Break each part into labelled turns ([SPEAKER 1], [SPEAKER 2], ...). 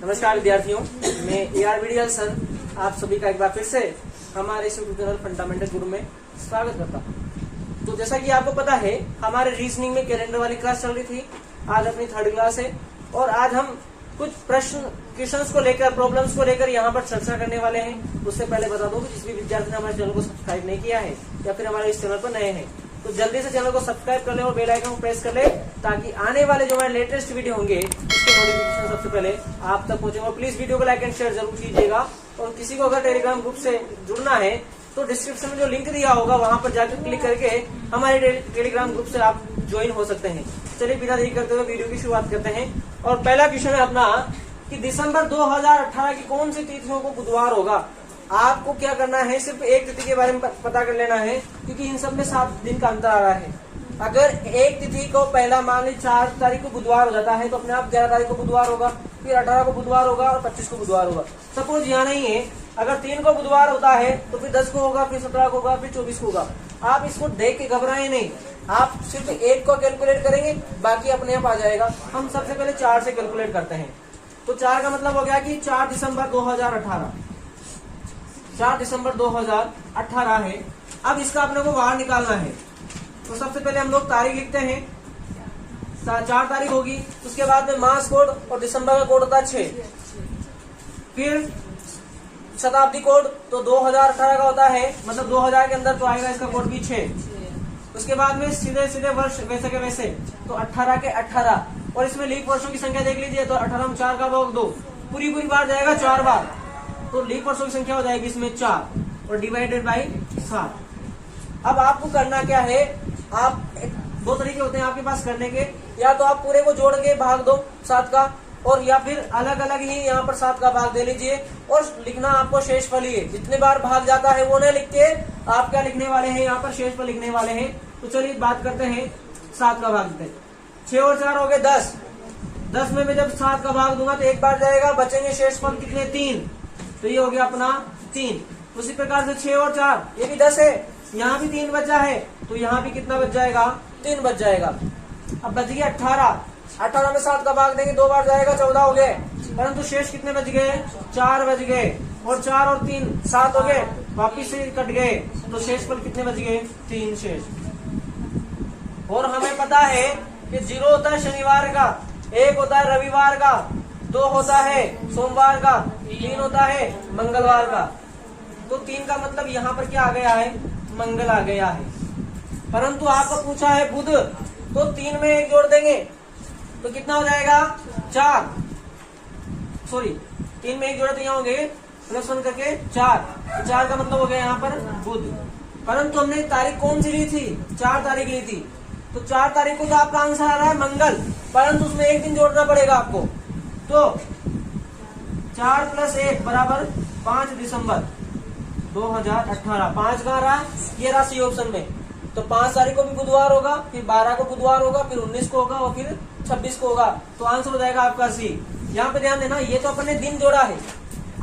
[SPEAKER 1] नमस्कार विद्यार्थियों, मैं AR सर आप सभी का एक बार फिर से हमारे इस यूट्यूब चैनल फंडामेंटल गुरु में स्वागत करता हूँ। तो जैसा कि आपको पता है, हमारे रीजनिंग में कैलेंडर वाली क्लास चल रही थी। आज अपनी 3rd क्लास है और आज हम कुछ क्वेश्चंस को लेकर, प्रॉब्लम्स को लेकर यहाँ पर चर्चा करने वाले हैं। उससे पहले बता दूं कि जिस भी विद्यार्थी ने हमारे चैनल को सब्सक्राइब नहीं किया है या फिर हमारे इस चैनल पर नए हैं तो जल्दी से चैनल को सब्सक्राइब कर ले और बेल आइकन को प्रेस कर ले, ताकि आने वाले जो हमारे लेटेस्ट वीडियो होंगे उसके नोटिफिकेशन सबसे पहले आप तक पहुंचे। और प्लीज वीडियो को लाइक एंड शेयर जरूर कीजिएगा। और किसी को अगर टेलीग्राम ग्रुप से जुड़ना है तो डिस्क्रिप्शन में जो लिंक दिया होगा वहां पर जाकर क्लिक करके हमारे टेलीग्राम ग्रुप से आप ज्वाइन हो सकते हैं। चलिए बिना देरी करते हुए वीडियो की शुरुआत करते हैं। और पहला क्वेश्चन है अपना कि दिसंबर 2018 की कौन सी तिथियों को बुधवार होगा। आपको क्या करना है, सिर्फ एक तिथि के बारे में पता कर लेना है, क्योंकि इन सब में 7 दिन का अंतर आ रहा है। अगर एक तिथि को पहला मान ली 4 तारीख को बुधवार हो जाता है तो अपने आप 11 तारीख को बुधवार होगा, फिर 18 को बुधवार होगा और 25 को बुधवार होगा। सपोज यहाँ नहीं है, अगर 3 को बुधवार होता है तो फिर 10 को होगा, फिर 17 को होगा, फिर 24 को होगा। आप इसको देख के घबराए नहीं, आप सिर्फ एक को कैलकुलेट करेंगे, बाकी अपने आप आ जाएगा। हम सबसे पहले 4 से कैलकुलेट करते हैं। तो 4 का मतलब हो गया कि 4 दिसंबर 2018, 4 दिसंबर 2018 है। अब इसका अपने को बाहर निकालना है तो सबसे पहले हम लोग तारीख लिखते हैं। 4 तारीख होगी, उसके बाद में मास कोड और दिसंबर का कोड होता है 6, फिर शताब्दी कोड तो 2018 का होता है, मतलब 2000 के अंदर तो आएगा इसका कोड भी 6। उसके बाद में सीधे सीधे वर्ष वैसे के वैसे तो 18 के 18, और इसमें लीप वर्षों की संख्या देख लीजिए तो 18 में 4 का भाग 2, पूरी बार जाएगा 4 बार, तो लीप वर्षों की संख्या हो जाएगी इसमें 4 और डिवाइडेड बाई 7। अब आपको करना क्या है, आप 2 तरीके होते हैं आपके पास करने के, या तो आप पूरे को जोड़ के भाग दो 7 का, और या फिर अलग अलग ही यहाँ पर 7 का भाग दे लीजिए और लिखना आपको शेषफल ही है। जितने बार भाग जाता है वो नहीं लिख के आप क्या लिखने वाले हैं, यहाँ पर शेषफल लिखने वाले हैं। तो चलिए बात करते हैं 7 का भाग देते हैं। 6 और 4 हो गए 10, 10 में मैं जब 7 का भाग दूंगा तो एक बार जाएगा, बचेंगे शेषफल कितने 3, तो ये हो गया अपना 3। उसी प्रकार से 6 और 4 ये भी 10 है, यहाँ भी 3 बचा है, तो यहाँ भी कितना बच जाएगा, 3 बच जाएगा। अब बच गया 18, 18 में 7 का भाग देंगे 2 बार जाएगा, 14 हो गए, परंतु शेष कितने बच गए, 4 बच गए, और 4 और 3 7 हो गए, वापिस से कट गए, तो शेषफल कितने बच गए, 3 शेष। और हमें पता है कि 0 होता है शनिवार का, 1 होता है रविवार का, 2 होता है सोमवार का, 3 होता है मंगलवार का। तो 3 का मतलब यहाँ पर क्या आ गया है, मंगल आ गया है। परंतु आपको पूछा है बुध, तो 3 में 1 जोड़ देंगे तो कितना हो जाएगा 4, सॉरी 3 में 1 जोड़े तो यहाँ होंगे +1 करके 4, तो 4 का मतलब हो गया यहाँ पर बुध। परंतु हमने तारीख कौन सी ली थी, 4 तारीख ली थी, तो 4 तारीख को तो आपका आंसर आ रहा है मंगल, परंतु उसमें 1 दिन जोड़ना पड़ेगा आपको। तो 4 + 1 बराबर 5 दिसंबर 2018। 5 कहाँ रहा, ये राशि ऑप्शन में, तो 5 तारीख को भी बुधवार होगा, फिर 12 को बुधवार होगा, फिर 19 को होगा और फिर 26 को होगा, तो आंसर हो जाएगा आपका सी। यहाँ पे ध्यान देना, ये तो अपने दिन जोड़ा है,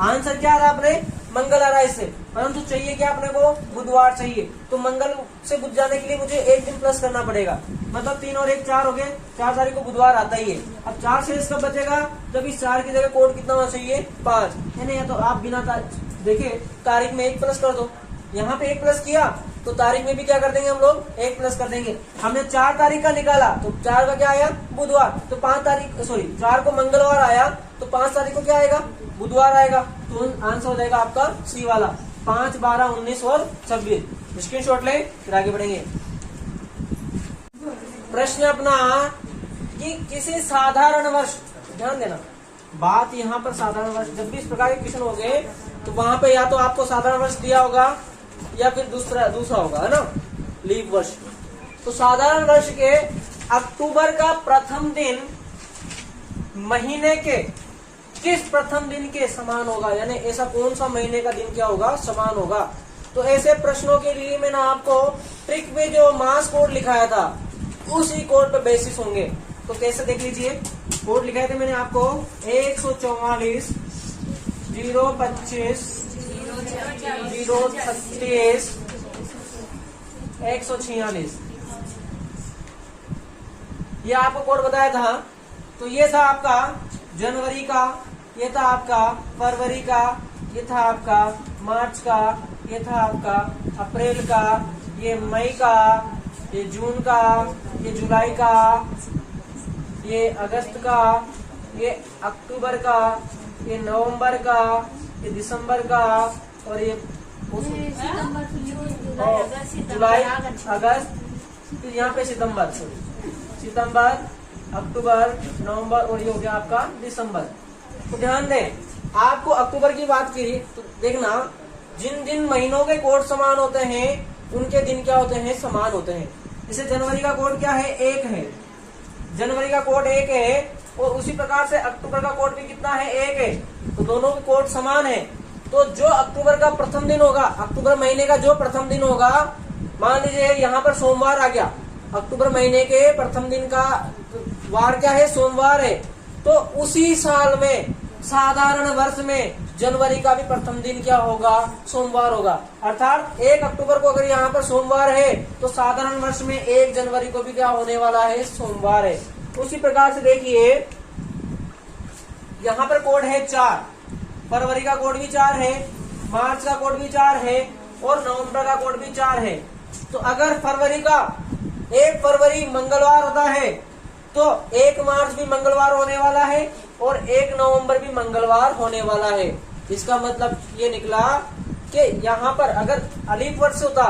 [SPEAKER 1] आंसर क्या आ रहा है अपने मंगल आ रहा है इससे, परंतु चाहिए क्या अपने को, बुधवार चाहिए। तो मंगल से बुध जाने के लिए मुझे 1 दिन प्लस करना पड़ेगा, मतलब 3 और 1 4 हो गए, 4 तारीख को बुधवार आता ही है। अब 4 शेष कब बचेगा, जब इस 4 की जगह कोड कितना होना चाहिए, 5 है ना। या तो आप बिना देखिए तारीख में 1 प्लस कर दो, यहाँ पे 1 प्लस किया तो तारीख में भी क्या कर देंगे हम लोग, 1 प्लस कर देंगे। हमने 4 तारीख का निकाला तो 4 का क्या आया, बुधवार, तो 5 तारीख 4 को मंगलवार आया तो 5 तारीख को क्या आएगा, बुधवार आएगा, तो आंसर हो जाएगा आपका सी वाला, 5, 12, 19 और 26। स्क्रीनशॉट लें, फिर आगे बढ़ेंगे। प्रश्न अपना कि किसी साधारण वर्ष, ध्यान देना बात यहाँ पर साधारण वर्ष, जब भी इस प्रकार के क्वेश्चन हो गए तो वहां पे या तो आपको साधारण वर्ष दिया होगा या फिर दूसरा होगा, है ना, लीप वर्ष। तो साधारण वर्ष के अक्टूबर का प्रथम दिन महीने के किस प्रथम दिन के समान होगा, यानी ऐसा कौन सा महीने का दिन क्या होगा, समान होगा। तो ऐसे प्रश्नों के लिए मैंने आपको ट्रिक में जो मास कोड लिखाया था उसी कोड पे बेसिस होंगे। तो कैसे देख लीजिए, कोड लिखाए थे मैंने आपको 144 025 036 146, ये आपको कोड बताया था। तो ये था आपका जनवरी का, ये था आपका फरवरी का, ये था आपका मार्च का, ये था आपका अप्रैल का, ये मई का, ये जून का, ये जुलाई का, ये अगस्त का, ये अक्टूबर का, ये नवंबर का, ये दिसंबर का, और ये जुलाई अगस्त, फिर यहाँ पे सितंबर, सितंबर, अक्टूबर, नवंबर, और ये हो गया आपका दिसंबर। तो ध्यान दें, आपको अक्टूबर की बात की तो देखना, जिन जिन महीनों के कोड समान होते हैं उनके दिन क्या होते हैं, समान होते हैं। जैसे जनवरी का कोड क्या है, 1 है, जनवरी का कोड 1 है, और उसी प्रकार से अक्टूबर का कोड भी कितना है, 1 है, तो दोनों के कोड समान है। तो जो अक्टूबर का प्रथम दिन होगा, अक्टूबर महीने का जो प्रथम दिन होगा, मान लीजिए यहाँ पर सोमवार आ गया, अक्टूबर महीने के प्रथम दिन का वार क्या है, सोमवार है, तो उसी साल में साधारण वर्ष में जनवरी का भी प्रथम दिन क्या होगा, सोमवार होगा। अर्थात 1 अक्टूबर को अगर यहाँ पर सोमवार है तो साधारण वर्ष में 1 जनवरी को भी क्या होने वाला है, सोमवार है। उसी प्रकार से देखिए यहाँ पर कोड है 4, फरवरी का कोड भी 4 है, मार्च का कोड भी 4 है, और नवंबर का कोड भी 4 है। तो अगर फरवरी का 1 फरवरी मंगलवार होता है तो 1 मार्च भी मंगलवार होने वाला है, और 1 नवंबर भी मंगलवार होने वाला है। इसका मतलब ये निकला कि यहाँ पर अगर लीप वर्ष होता,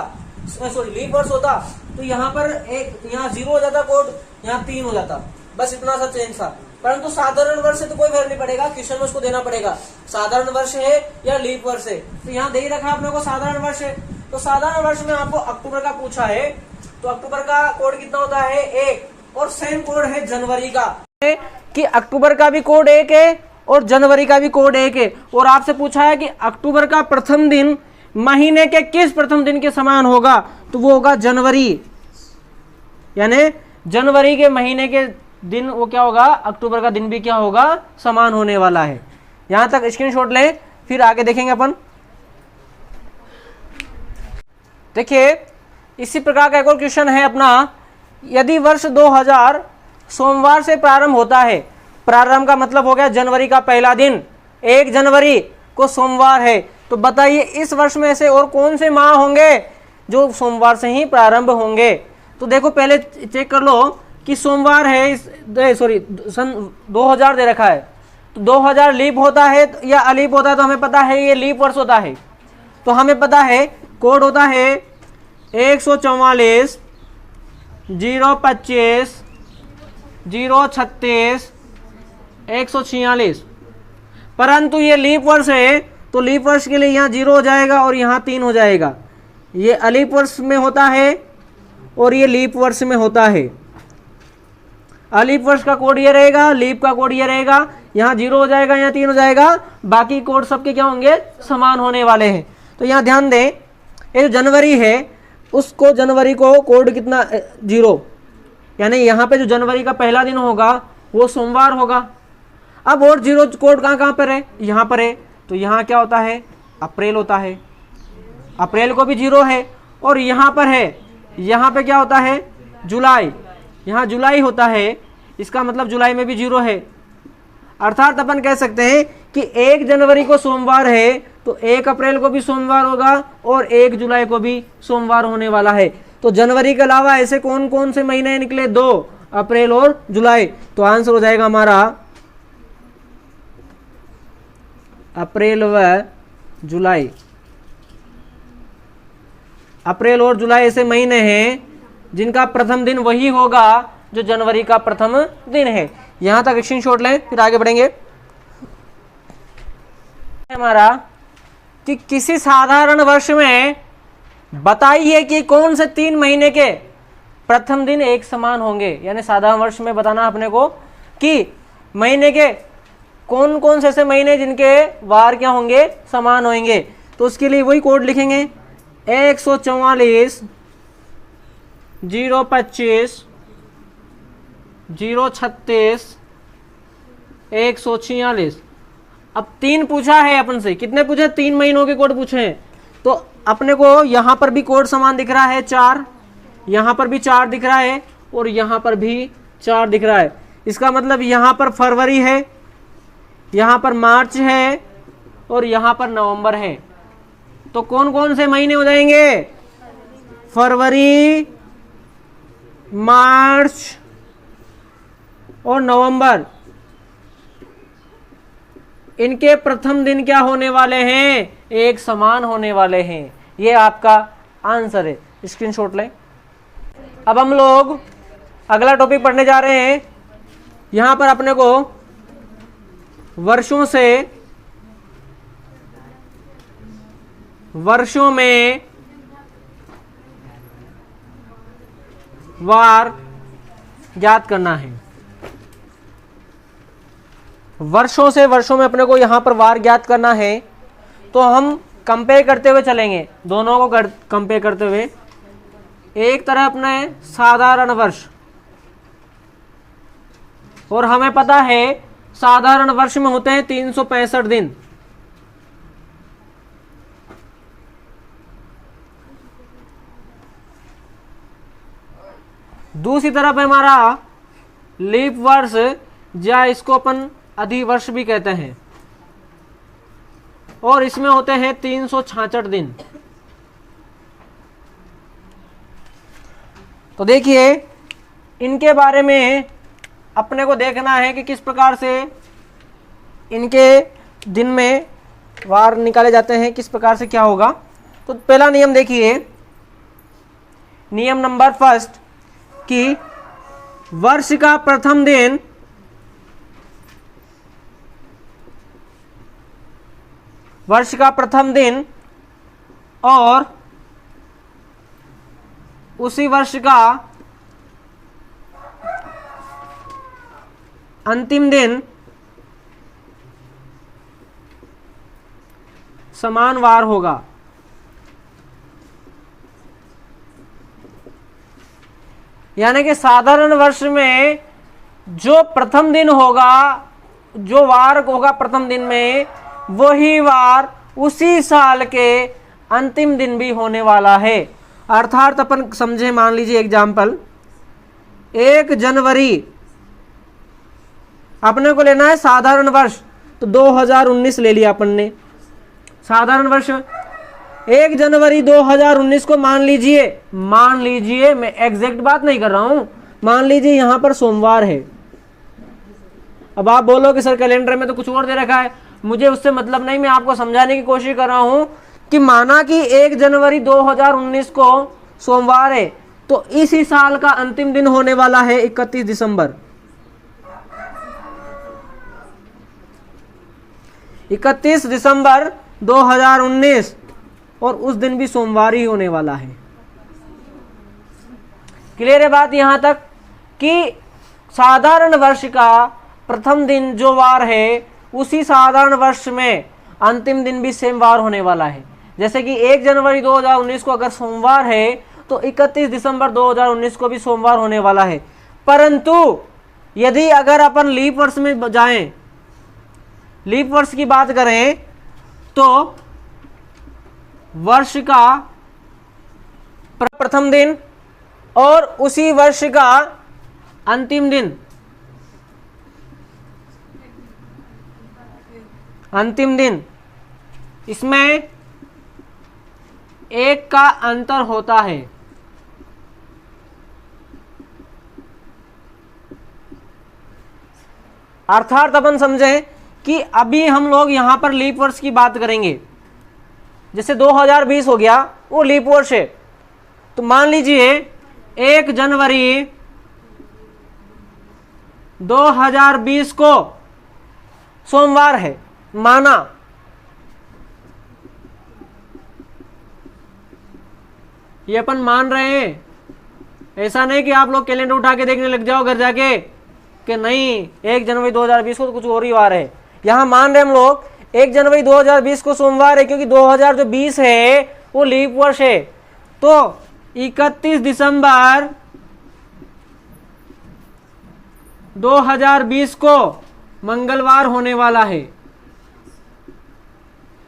[SPEAKER 1] सॉरी लीप वर्ष होता, तो यहाँ पर यहाँ 0 हो जाता कोड, यहाँ 3 हो जाता, बस इतना सा चेंज था। परंतु साधारण वर्ष है तो कोई फर्क नहीं पड़ेगा, क्वेश्चन में उसको देना पड़ेगा साधारण वर्ष है या लीप वर्ष है। तो यहाँ दे ही रखा आपने को साधारण वर्ष है, तो साधारण वर्ष में आपको अक्टूबर का पूछा है, तो अक्टूबर का कोड कितना होता है, 1, और सेम कोड है जनवरी का, कि अक्टूबर का भी कोड 1 है और जनवरी का भी कोड 1 है। और आपसे पूछा है कि अक्टूबर का प्रथम दिन महीने के किस प्रथम दिन के समान होगा, तो वो होगा जनवरी, यानी जनवरी के महीने के दिन वो क्या होगा, अक्टूबर का दिन भी क्या होगा, समान होने वाला है। यहां तक स्क्रीनशॉट लें, फिर आगे देखेंगे अपन। देखिए इसी प्रकार का एक और क्वेश्चन है अपना, यदि वर्ष 2000 सोमवार से प्रारंभ होता है, प्रारंभ का मतलब हो गया जनवरी का पहला दिन, 1 जनवरी को सोमवार है, तो बताइए इस वर्ष में से और कौन से माह होंगे जो सोमवार से ही प्रारंभ होंगे। तो देखो पहले चेक कर लो कि सोमवार है, सॉरी सन 2000 दे रखा है, तो 2000 लीप होता है या अलीप होता है, तो हमें पता है ये लीप वर्ष होता है। तो हमें पता है कोड होता है 144 025 036 146, परंतु ये लीप वर्ष है तो लीप वर्ष के लिए यहाँ 0 हो जाएगा और यहाँ 3 हो जाएगा। ये अलीप वर्ष में होता है और ये लीप वर्ष में होता है। अलीप वर्ष का कोड ये रहेगा, लीप का कोड ये रहेगा, यहाँ 0 हो जाएगा, यहाँ 3 हो जाएगा, बाकी कोड सबके क्या होंगे, समान होने वाले हैं। तो यहाँ ध्यान दें, ये जो जनवरी है उसको जनवरी को कोड कितना, 0, यानी यहाँ पे जो जनवरी का पहला दिन होगा वो सोमवार होगा। अब और 0 कोड कहाँ पर है, यहाँ पर है, तो यहाँ क्या होता है, अप्रैल होता है, अप्रैल को भी 0 है, और यहाँ पर है, यहाँ पे क्या होता है, जुलाई, यहाँ जुलाई होता है, इसका मतलब जुलाई में भी 0 है। अर्थात अपन कह सकते हैं कि 1 जनवरी को सोमवार है तो 1 अप्रैल को भी सोमवार होगा और 1 जुलाई को भी सोमवार होने वाला है। तो जनवरी के अलावा ऐसे कौन कौन से महीने निकले, 2, अप्रैल और जुलाई। तो आंसर हो जाएगा हमारा अप्रैल व जुलाई। अप्रैल और जुलाई ऐसे महीने हैं जिनका प्रथम दिन वही होगा जो जनवरी का प्रथम दिन है। यहां तक स्क्रीनशॉट लें, फिर आगे बढ़ेंगे। हमारा कि किसी साधारण वर्ष में बताइए कि कौन से 3 महीने के प्रथम दिन एक समान होंगे, यानी साधारण वर्ष में बताना अपने को कि महीने के कौन कौन से ऐसे महीने जिनके वार क्या होंगे, समान होंगे। तो उसके लिए वही कोड लिखेंगे 144 025 036 146। अब 3 पूछा है अपन से, कितने पूछे, 3 महीनों के कोड पूछे हैं। तो अपने को यहां पर भी कोड समान दिख रहा है 4, यहां पर भी 4 दिख रहा है और यहां पर भी 4 दिख रहा है। इसका मतलब यहां पर फरवरी है, यहाँ पर मार्च है और यहाँ पर नवंबर है। तो कौन कौन से महीने हो जाएंगे? फरवरी, मार्च और नवंबर। इनके प्रथम दिन क्या होने वाले हैं? एक समान होने वाले हैं। ये आपका आंसर है, स्क्रीनशॉट लें। अब हम लोग अगला टॉपिक पढ़ने जा रहे हैं। यहां पर अपने को वर्षों में वार ज्ञात करना है। वर्षों में अपने को यहां पर वार ज्ञात करना है। तो हम कंपेयर करते हुए चलेंगे, दोनों को कंपेयर करते हुए। एक तरह अपना है साधारण वर्ष, और हमें पता है साधारण वर्ष में होते हैं 365 दिन। दूसरी तरफ है हमारा लीप वर्ष, या इसको अपन अधिवर्ष भी कहते हैं, और इसमें होते हैं 366 दिन। तो देखिए इनके बारे में अपने को देखना है कि किस प्रकार से इनके दिन में वार निकाले जाते हैं, किस प्रकार से क्या होगा। तो पहला नियम देखिए, नियम नंबर फर्स्ट, कि वर्ष का प्रथम दिन और उसी वर्ष का अंतिम दिन समान वार होगा। यानी कि साधारण वर्ष में जो प्रथम दिन होगा, जो वार होगा प्रथम दिन में, वही वार उसी साल के अंतिम दिन भी होने वाला है। अर्थात अपन समझे, मान लीजिए एग्जाम्पल, 1 जनवरी अपने को लेना है साधारण वर्ष, तो 2019 ले लिया अपन ने साधारण वर्ष। 1 जनवरी 2019 को मान लीजिए, मैं एग्जैक्ट बात नहीं कर रहा हूं, मान लीजिए यहां पर सोमवार है। अब आप बोलो कि सर कैलेंडर में तो कुछ और दे रखा है, मुझे उससे मतलब नहीं, मैं आपको समझाने की कोशिश कर रहा हूं कि माना कि 1 जनवरी 2019 को सोमवार है, तो इसी साल का अंतिम दिन होने वाला है 31 दिसंबर। 31 दिसंबर 2019, और उस दिन भी सोमवार ही होने वाला है। क्लियर है बात यहां तक कि साधारण वर्ष का प्रथम दिन जो वार है, उसी साधारण वर्ष में अंतिम दिन भी सेम वार होने वाला है। जैसे कि 1 जनवरी 2019 को अगर सोमवार है, तो 31 दिसंबर 2019 को भी सोमवार होने वाला है। परंतु यदि अगर अपन लीप वर्ष में जाएं, लीप वर्ष की बात करें, तो वर्ष का प्रथम दिन और उसी वर्ष का अंतिम दिन, इसमें एक का अंतर होता है। अर्थात अपन समझें कि अभी हम लोग यहां पर लीप वर्ष की बात करेंगे। जैसे 2020 हो गया, वो लीप वर्ष है, तो मान लीजिए 1 जनवरी 2020 को सोमवार है, माना। ये अपन मान रहे हैं, ऐसा नहीं कि आप लोग कैलेंडर उठा के देखने लग जाओ घर जाके कि नहीं 1 जनवरी 2020 को तो कुछ और ही वार है। यहां मान रहे हम लोग 1 जनवरी 2020 को सोमवार है, क्योंकि 2020 है वो लीप वर्ष है। तो 31 दिसंबर 2020 को मंगलवार होने वाला है।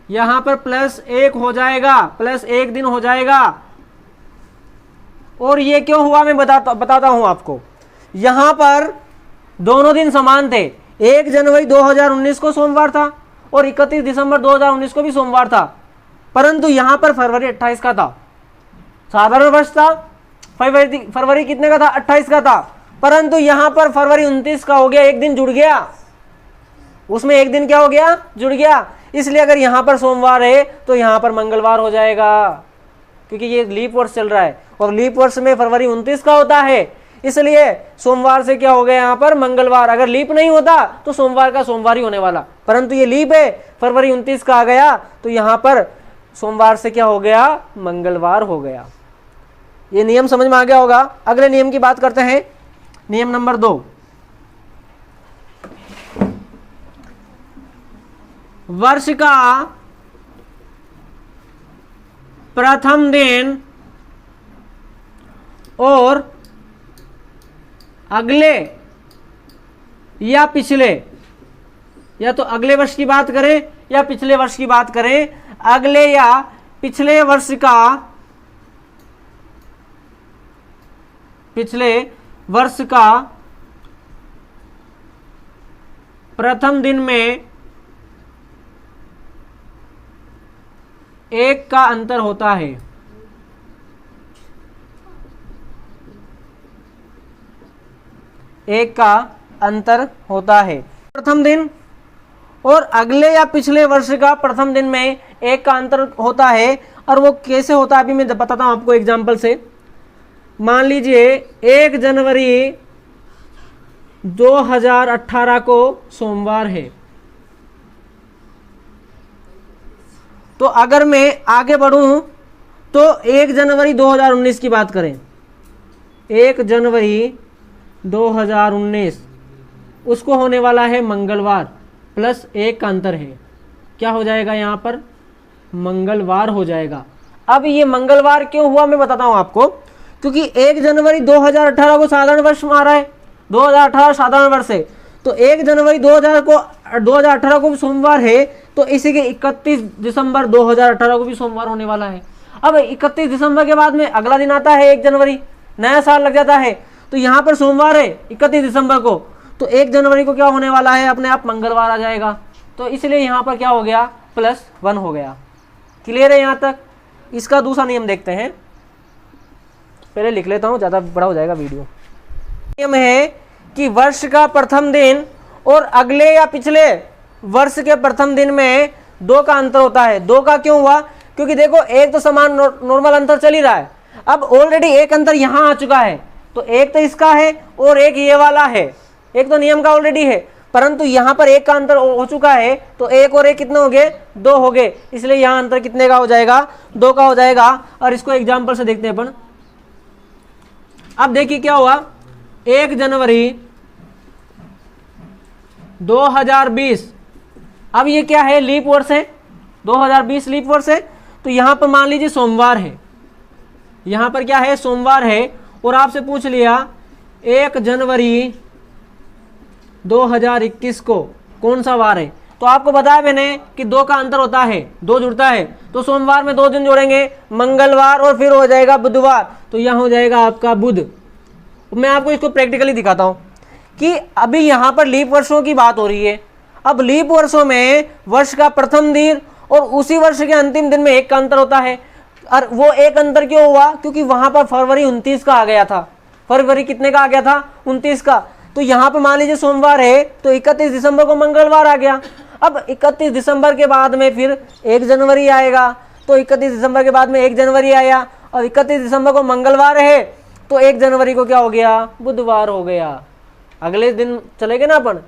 [SPEAKER 1] यहां पर +1 हो जाएगा, +1 दिन हो जाएगा। और ये क्यों हुआ मैं बताता हूं आपको। यहां पर दोनों दिन समान थे, 1 जनवरी 2019 को सोमवार था और 31 दिसंबर 2019 को भी सोमवार था, परंतु यहां पर फरवरी 28 का था। साधारण वर्ष था, फरवरी कितने का था? 28 का था, परंतु यहां पर फरवरी 29 का हो गया, एक दिन जुड़ गया, उसमें एक दिन क्या हो गया? जुड़ गया। इसलिए अगर यहां पर सोमवार है तो यहां पर मंगलवार हो जाएगा, क्योंकि ये लीप वर्ष चल रहा है और लीप वर्ष में फरवरी 29 का होता है, इसलिए सोमवार से क्या हो गया? यहाँ पर मंगलवार। अगर लीप नहीं होता तो सोमवार का सोमवार ही होने वाला, परंतु ये लीप है, फरवरी 29 का आ गया, तो यहाँ पर सोमवार से क्या हो गया? मंगलवार हो गया। ये नियम समझ में आ गया होगा। अगले नियम की बात करते हैं, नियम नंबर 2। वर्ष का प्रथम दिन और अगले या पिछले, या तो अगले वर्ष की बात करें या पिछले वर्ष की बात करें, अगले या पिछले वर्ष का प्रथम दिन में एक का अंतर होता है। एक का अंतर होता है। प्रथम दिन और अगले या पिछले वर्ष का प्रथम दिन में एक का अंतर होता है। और वो कैसे होता है अभी मैं बताता हूं आपको एग्जांपल से। मान लीजिए 1 जनवरी 2018 को सोमवार है, तो अगर मैं आगे बढ़ूं तो 1 जनवरी 2019 की बात करें, 1 जनवरी 2019 उसको होने वाला है मंगलवार, प्लस 1 का अंतर है, क्या हो जाएगा? यहाँ पर मंगलवार हो जाएगा। अब ये मंगलवार क्यों हुआ मैं बताता हूं आपको, क्योंकि 1 जनवरी 2018 को साधारण वर्ष मारा है, 2018 साधारण वर्ष है, तो 1 जनवरी 2018 को भी सोमवार है, तो इसी के 31 दिसंबर 2018 को भी सोमवार होने वाला है। अब 31 दिसंबर के बाद में अगला दिन आता है 1 जनवरी, नया साल लग जाता है, तो यहाँ पर सोमवार है 31 दिसंबर को, तो 1 जनवरी को क्या होने वाला है? अपने आप मंगलवार आ जाएगा। तो इसलिए यहाँ पर क्या हो गया? +1 हो गया। क्लियर है यहाँ तक? इसका दूसरा नियम देखते हैं, पहले लिख लेता हूँ, ज़्यादा बड़ा हो जाएगा वीडियो। नियम है कि वर्ष का प्रथम दिन और अगले या पिछले वर्ष के प्रथम दिन में 2 का अंतर होता है। 2 का क्यों हुआ? क्योंकि देखो एक तो समान नॉर्मल अंतर चल ही रहा है, अब ऑलरेडी एक अंतर यहाँ आ चुका है, तो एक तो इसका है और एक ये वाला है, एक तो नियम का ऑलरेडी है, परंतु यहाँ पर 1 का अंतर हो चुका है, तो 1 और 1 कितने हो गए? 2 हो गए। इसलिए यहाँ अंतर कितने का हो जाएगा? 2 का हो जाएगा। और इसको एग्जाम्पल से देखते हैं अपन। अब देखिए क्या हुआ, 1 जनवरी 2020, अब ये क्या है? लीप वर्ष है, 2020 लीप वर्ष है, तो यहां पर मान लीजिए सोमवार है, यहां पर क्या है? सोमवार है, और आपसे पूछ लिया 1 जनवरी 2021 को कौन सा वार है, तो आपको बताया मैंने कि 2 का अंतर होता है, 2 जुड़ता है, तो सोमवार में 2 दिन जोड़ेंगे, मंगलवार और फिर हो जाएगा बुधवार, तो यहां हो जाएगा आपका बुध। मैं आपको इसको प्रैक्टिकली दिखाता हूं कि अभी यहां पर लीप वर्षों की बात हो रही है। अब लीप वर्षों में वर्ष का प्रथम दिन और उसी वर्ष के अंतिम दिन में 1 का अंतर होता है। और वो 1 अंतर क्यों हुआ? क्योंकि वहां पर फरवरी 29 का आ गया था। फरवरी कितने का आ गया था? 29 का। तो यहाँ पर मान लीजिए सोमवार है, तो 31 दिसंबर को मंगलवार आ गया। अब 31 दिसंबर के बाद में फिर 1 जनवरी आएगा, तो 31 दिसंबर के बाद में 1 जनवरी आया, और 31 दिसंबर को मंगलवार है, तो 1 जनवरी को क्या हो गया? बुधवार हो गया। अगले दिन चलेंगे ना अपन,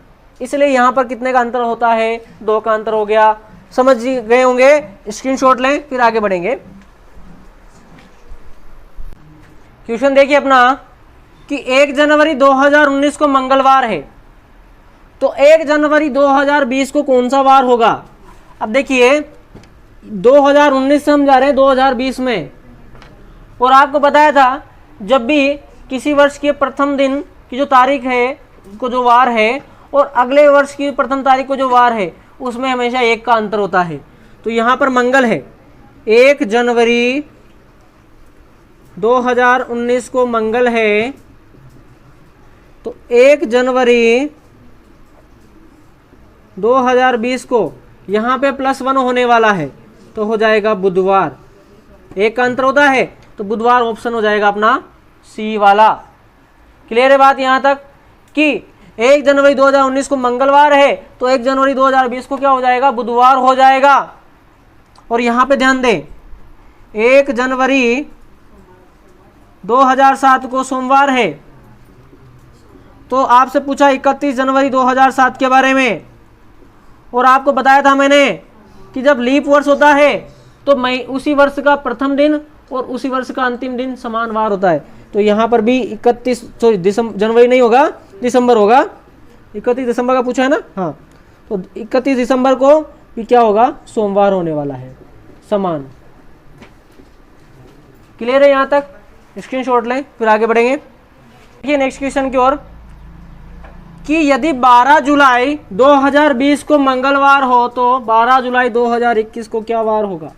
[SPEAKER 1] इसलिए यहाँ पर कितने का अंतर होता है? 2 का अंतर हो गया। समझ गए होंगे? स्क्रीनशॉट लें, फिर आगे बढ़ेंगे। क्वेश्चन देखिए अपना कि 1 जनवरी 2019 को मंगलवार है, तो 1 जनवरी 2020 को कौन सा वार होगा? अब देखिए 2019 से हम जा रहे हैं 2020 में, और आपको बताया था जब भी किसी वर्ष के प्रथम दिन की जो तारीख है को जो वार है और अगले वर्ष की प्रथम तारीख को जो वार है उसमें हमेशा 1 का अंतर होता है। तो यहाँ पर मंगल है, 1 जनवरी 2019 को मंगल है, तो 1 जनवरी 2020 को यहाँ पे +1 होने वाला है तो हो जाएगा बुधवार। एक का अंतर होता है तो बुधवार ऑप्शन हो जाएगा अपना सी वाला। क्लियर है बात यहाँ तक कि 1 जनवरी 2019 को मंगलवार है तो 1 जनवरी 2020 को क्या हो जाएगा, बुधवार हो जाएगा। और यहाँ पे ध्यान दें 1 जनवरी 2007 को सोमवार है तो आपसे पूछा 31 जनवरी 2007 के बारे में, और आपको बताया था मैंने कि जब लीप वर्ष होता है तो मई उसी वर्ष का प्रथम दिन और उसी वर्ष का अंतिम दिन समान वार होता है। तो यहाँ पर भी 31 जनवरी नहीं होगा, दिसंबर होगा। 31 दिसंबर का पूछा है ना, हाँ, तो 31 दिसंबर को भी क्या होगा, सोमवार होने वाला है, समान। क्लियर है यहाँ तक? स्क्रीनशॉट लें फिर आगे बढ़ेंगे। देखिए नेक्स्ट क्वेश्चन की ओर कि यदि 12 जुलाई 2020 को मंगलवार हो तो 12 जुलाई 2021 को क्या वार होगा।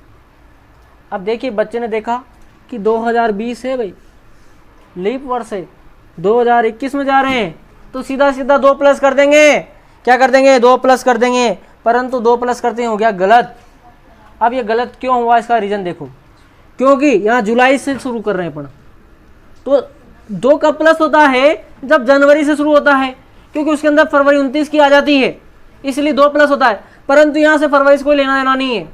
[SPEAKER 1] अब देखिए बच्चे ने देखा कि 2020 है भाई, लीप वर्ष है, 2021 में जा रहे हैं तो सीधा सीधा 2 प्लस कर देंगे। क्या कर देंगे, 2 प्लस कर देंगे, परंतु 2 प्लस करते हैं हो गया गलत। अब ये गलत क्यों हुआ इसका रीजन देखो, क्योंकि यहाँ जुलाई से शुरू कर रहे हैं अपन, तो 2 का प्लस होता है जब जनवरी से शुरू होता है, क्योंकि उसके अंदर फरवरी 29 की आ जाती है, इसलिए 2 प्लस होता है। परंतु यहाँ से फरवरी से कोई लेना देना नहीं है,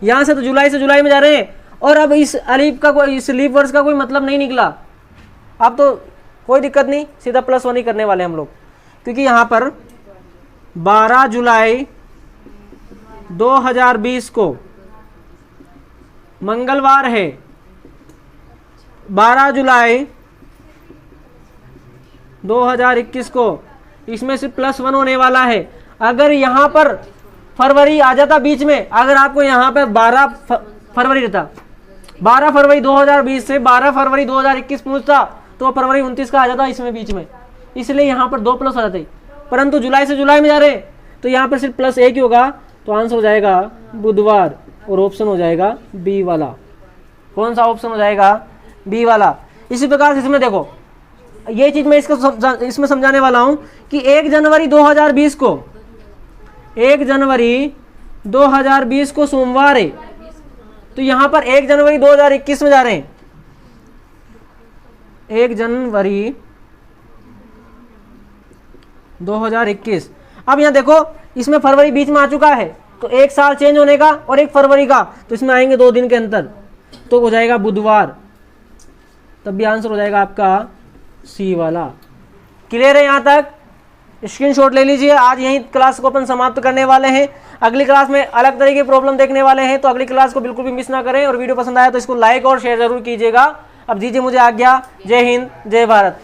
[SPEAKER 1] यहाँ से तो जुलाई से जुलाई में जा रहे हैं। और अब इस अलीफ का कोई, इस लीप वर्ष का कोई मतलब नहीं निकला। अब तो कोई दिक्कत नहीं, सीधा +1 ही करने वाले हम लोग, क्योंकि यहाँ पर 12 जुलाई 2020 को मंगलवार है, 12 जुलाई 2021 को इसमें से +1 होने वाला है। अगर यहाँ पर फरवरी आ जाता बीच में, अगर आपको यहाँ पर 12 फरवरी रहता, 12 फरवरी 2020 से 12 फरवरी 2021 पूछता तो फरवरी 29 का आ जाता इसमें बीच में, इसलिए यहाँ पर 2 प्लस आ जाते। परंतु जुलाई से जुलाई में जा रहे हैं तो यहाँ पर सिर्फ +1 ही होगा, तो आंसर हो जाएगा बुधवार, और ऑप्शन हो जाएगा बी वाला। कौन सा ऑप्शन हो जाएगा, बी वाला। इसी प्रकार से इसमें देखो, ये चीज मैं इसमें समझाने वाला हूं कि 1 जनवरी 2020 को, 1 जनवरी 2020 को सोमवार है, तो यहां पर 1 जनवरी 2021 में जा रहे हैं, 1 जनवरी 2021। अब यहां देखो इसमें फरवरी बीच में आ चुका है, तो 1 साल चेंज होने का और 1 फरवरी का, तो इसमें आएंगे 2 दिन के अंतर, तो हो जाएगा बुधवार। तब भी आंसर हो जाएगा आपका सी वाला। क्लियर है यहाँ तक? स्क्रीनशॉट ले लीजिए। आज यही क्लास को अपन समाप्त करने वाले हैं। अगली क्लास में अलग तरह की प्रॉब्लम देखने वाले हैं, तो अगली क्लास को बिल्कुल भी मिस ना करें। और वीडियो पसंद आया तो इसको लाइक और शेयर जरूर कीजिएगा। अब दीजिए मुझे आज्ञा। जय हिंद, जय भारत।